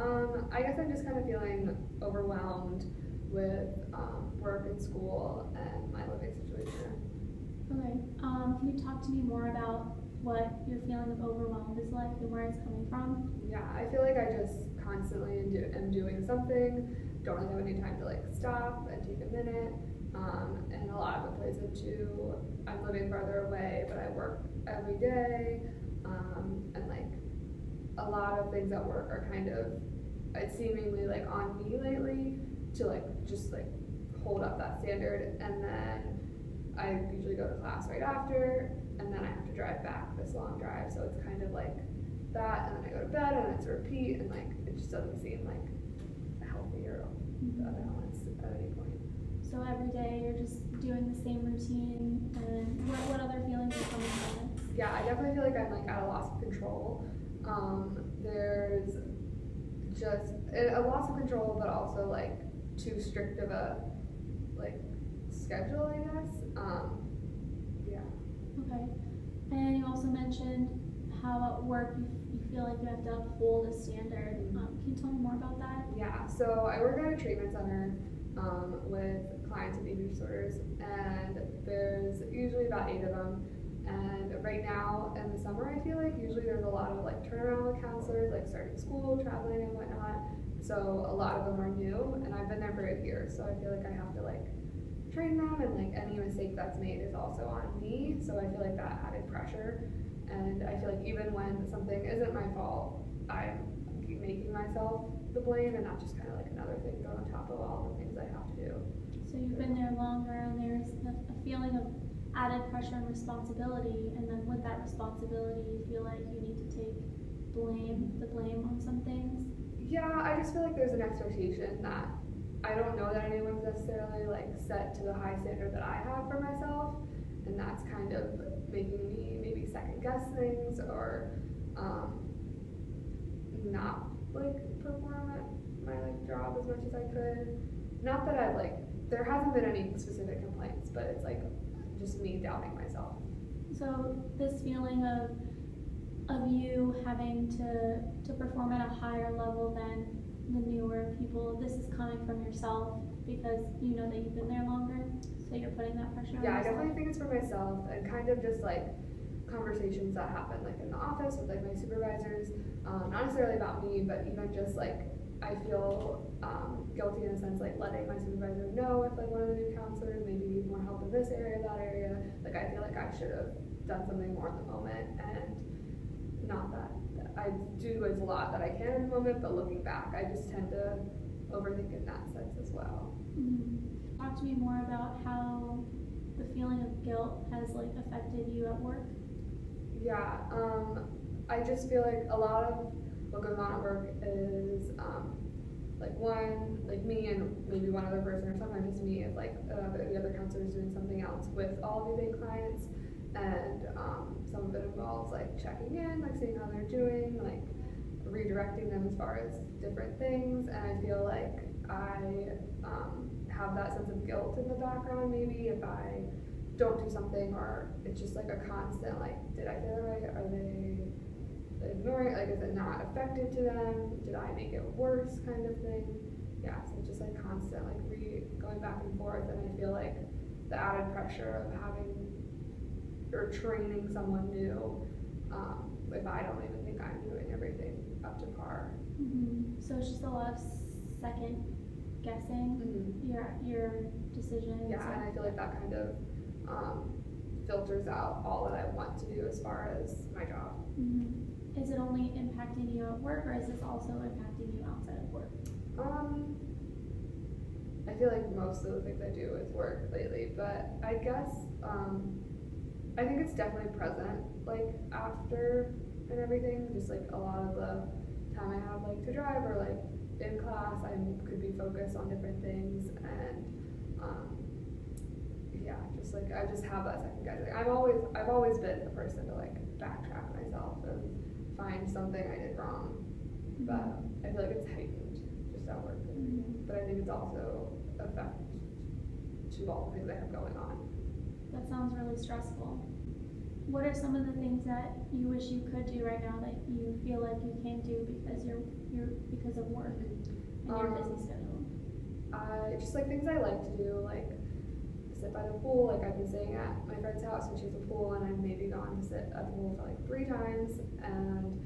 I guess I'm just kind of feeling overwhelmed with work and school and my living situation. Okay. Can you talk to me more about what your feeling of overwhelmed is like and where it's coming from? Yeah, I feel like I just constantly am doing something, don't really have any time to like stop and take a minute. And a lot of it plays into I'm living farther away, but I work every day, and like a lot of things at work are kind of it's seemingly like on me lately to like just like hold up that standard, and then I usually go to class right after, and then I have to drive back this long drive, so it's kind of like that, and then I go to bed, and it's a repeat, and like it just doesn't seem like healthy or balanced at any point. So every day you're just doing the same routine, and what other feelings are coming from it? Yeah, I definitely feel like I'm like at a loss of control. There's just a loss of control, but also like too strict of a like schedule, I guess. Yeah. Okay. And you also mentioned how at work you feel like you have to uphold a standard. Can you tell me more about that? Yeah, so I work at a treatment center with clients with eating disorders, and there's usually about 8 of them. And right now in the summer, I feel like usually there's a lot of like turnaround with counselors, like starting school, traveling, and whatnot. So a lot of them are new, and I've been there for a year, so I feel like I have to like train them, and like any mistake that's made is also on me. So I feel like that added pressure, and I feel like even when something isn't my fault, I'm making myself the blame, and not just kind of like another thing thrown on top of all the things I have to do. So you've been there longer, and there's a feeling of added pressure and responsibility, and then with that responsibility, you feel like you need to take the blame on some things. Yeah, I just feel like there's an expectation that I don't know that anyone's necessarily like set to the high standard that I have for myself, and that's kind of making me maybe second guess things or not like perform at my like job as much as I could. Not that I like there hasn't been any specific complaints, but it's like just me doubting myself. So this feeling of you having to perform at a higher level than the newer people, this is coming from yourself because you know that you've been there longer, so you're putting that pressure on Yeah, yourself? I definitely think it's for myself, and kind of just like conversations that happen like in the office with like my supervisors, not necessarily about me, but even just like I feel guilty in a sense, like letting my supervisor know if like one of the new counselors maybe needs more help in this area, that area. Like I feel like I should have done something more in the moment, and not that I do a lot that I can in the moment, but looking back, I just tend to overthink in that sense as well. Mm-hmm. Talk to me more about how the feeling of guilt has like affected you at work. Yeah, I just feel like a lot of what goes on at work is like one, like me and maybe one other person, or sometimes just me, if like the other counselor is doing something else with all of these clients, and some of it involves like checking in, like seeing how they're doing, like redirecting them as far as different things, and I feel like I have that sense of guilt in the background maybe if I don't do something, or it's just like a constant like, did I say that right? Are they ignoring it? Like, is it not effective to them? Did I make it worse, kind of thing? Yeah, so it's just like constant like going back and forth, and I feel like the added pressure of having or training someone new, if I don't even think I'm doing everything up to par. Mm-hmm. So it's just a lot of second guessing your decisions. Yeah, and I feel like that kind of filters out all that I want to do as far as my job. Mm-hmm. Is it only impacting you at work, or is this also impacting you outside of work? I feel like most of the things I do is work lately, but I guess I think it's definitely present like after and everything. Just like a lot of the time I have like to drive or like in class, I could be focused on different things, and yeah, just like I just have that second guessing. I've always been the person to like backtrack myself and find something I did wrong, but I feel like it's heightened just at work. But I think it's also effect to all the things I have going on. That sounds really stressful. what are some of the things that you wish you could do right now that you feel like you can't do because because of work and your busy schedule? Just like things I like to do, like sit by the pool. Like I've been staying at my friend's house and she has a pool, and I've maybe gone to sit at the pool for like 3 times. And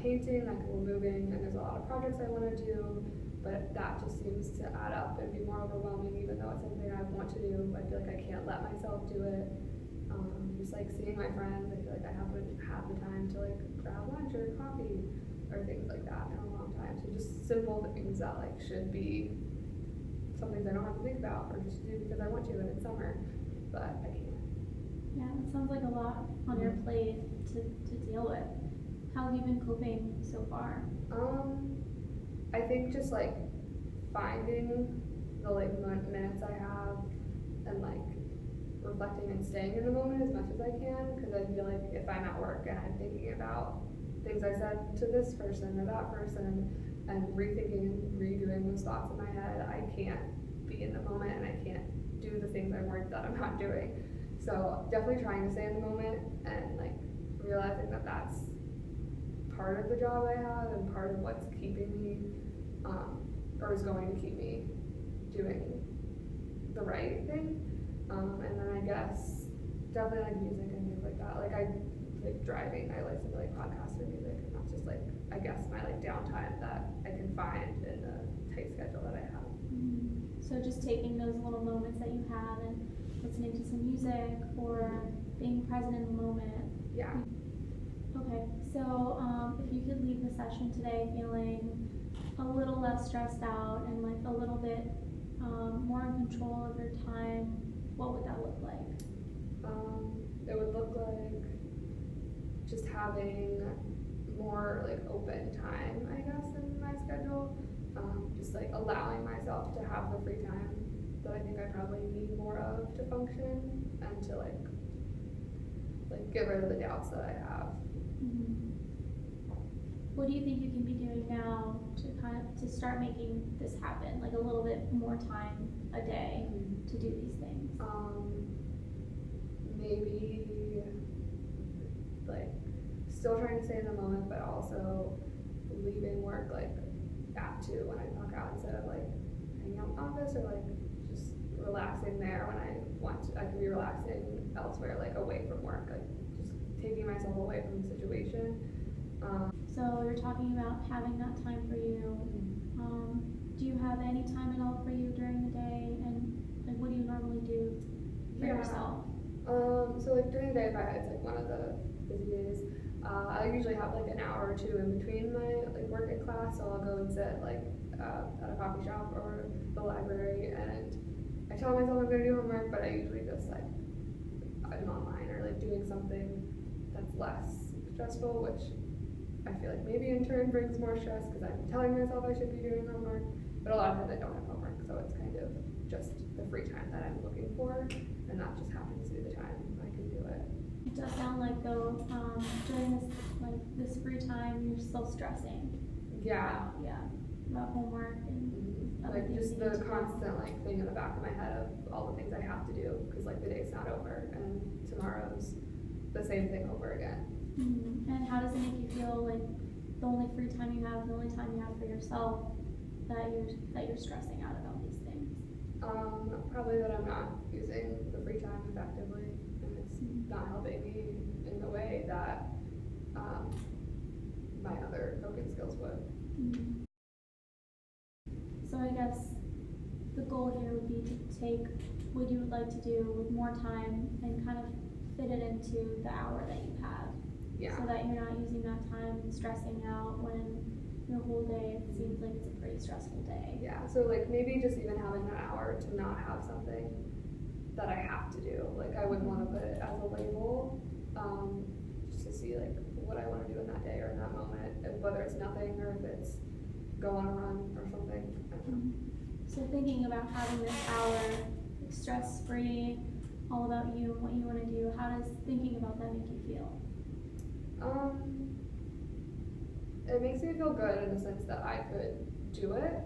painting, like we're moving, and there's a lot of projects I want to do, but that just seems to add up and be more overwhelming, even though it's something I want to do. I feel like I can't let myself do it. Just like seeing my friends, I feel like I haven't had the time to like grab lunch or coffee or things like that in a long time. So just simple things that like should be some things I don't have to think about or just do because I want to, and it's summer, but I can't. Yeah, it sounds like a lot on your plate to deal with. How have you been coping so far? I think just like finding the like minutes I have and like reflecting and staying in the moment as much as I can, because I feel like if I'm at work and I'm thinking about things I said to this person or that person and rethinking and redoing those thoughts in my head, I can't be in the moment and I can't do the things I'm worried that I'm not doing. So definitely trying to stay in the moment and like realizing that that's part of the job I have and part of what's keeping me or is going to keep me doing the right thing. And then I guess definitely like music and things like that. Like I like driving, I listen to like podcasts or music, and that's just like I guess my like downtime that I can find in the tight schedule that I have. Mm-hmm. So just taking those little moments that you have and listening to some music or being present in the moment. Yeah. Okay, so if you could leave the session today feeling a little less stressed out and like a little bit more in control of your time, what would that look like? It would look like just having more like open time, I guess, in my schedule. Just like allowing myself to have the free time that I think I probably need more of to function and to like get rid of the doubts that I have. Mm-hmm. What do you think you can be doing now to start making this happen? Like a little bit more time a day to do these things. Maybe like still trying to stay in the moment, but also leaving work like at 2 when I clock out instead of like hanging out in the office or like just relaxing there when I want to. I can be relaxing elsewhere, like away from work, like just taking myself away from the situation. So you're talking about having that time for you. Do you have any time at all for you during the day, and like what do you normally do for yourself? So like during the day, if it's like one of the busy days, I usually have like an hour or 2 in between my like work and class. So I'll go and sit like at a coffee shop or the library, and I tell myself I'm gonna do homework, but I usually just like I'm online or like doing something that's less stressful, which I feel like maybe in turn brings more stress because I'm telling myself I should be doing homework, but a lot of times I don't have homework, so it's kind of just the free time that I'm looking for, and that just happens to be the time I can do it. It does sound like though during this free time you're still stressing. Yeah. About homework and like just the constant like thing in the back of my head of all the things I have to do because like the day's not over and tomorrow's the same thing over again. Mm-hmm. And how does it make you feel like the only free time you have, the only time you have for yourself, that you're stressing out about these things? Probably that I'm not using the free time effectively, and it's not helping me in the way that my other coping skills would. Mm-hmm. So I guess the goal here would be to take what you would like to do with more time and kind of fit it into the hour that you have. Yeah. So that you're not using that time stressing out when your whole day it seems like it's a pretty stressful day. Yeah, so like maybe just even having that hour to not have something that I have to do. Like I wouldn't want to put it as a label, just to see like what I want to do in that day or in that moment, whether it's nothing or if it's go on a run or something. I don't know. So thinking about having this hour like stress-free, all about you and what you want to do, how does thinking about that make you feel? It makes me feel good in the sense that I could do it.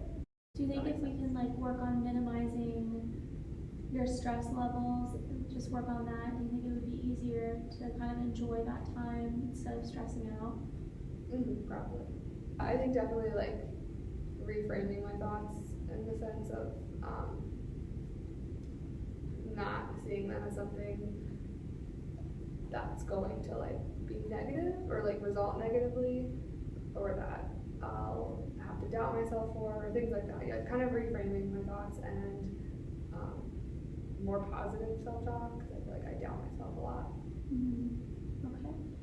Do you think if we can like work on minimizing your stress levels, just work on that. Do you think it would be easier to kind of enjoy that time instead of stressing out? Probably. I think definitely like reframing my thoughts in the sense of not seeing them as something that's going to like be negative or like result negatively, or that I'll have to doubt myself for, or things like that. Yeah, kind of reframing my thoughts and more positive self-talk, because I feel like I doubt myself a lot. Mm-hmm.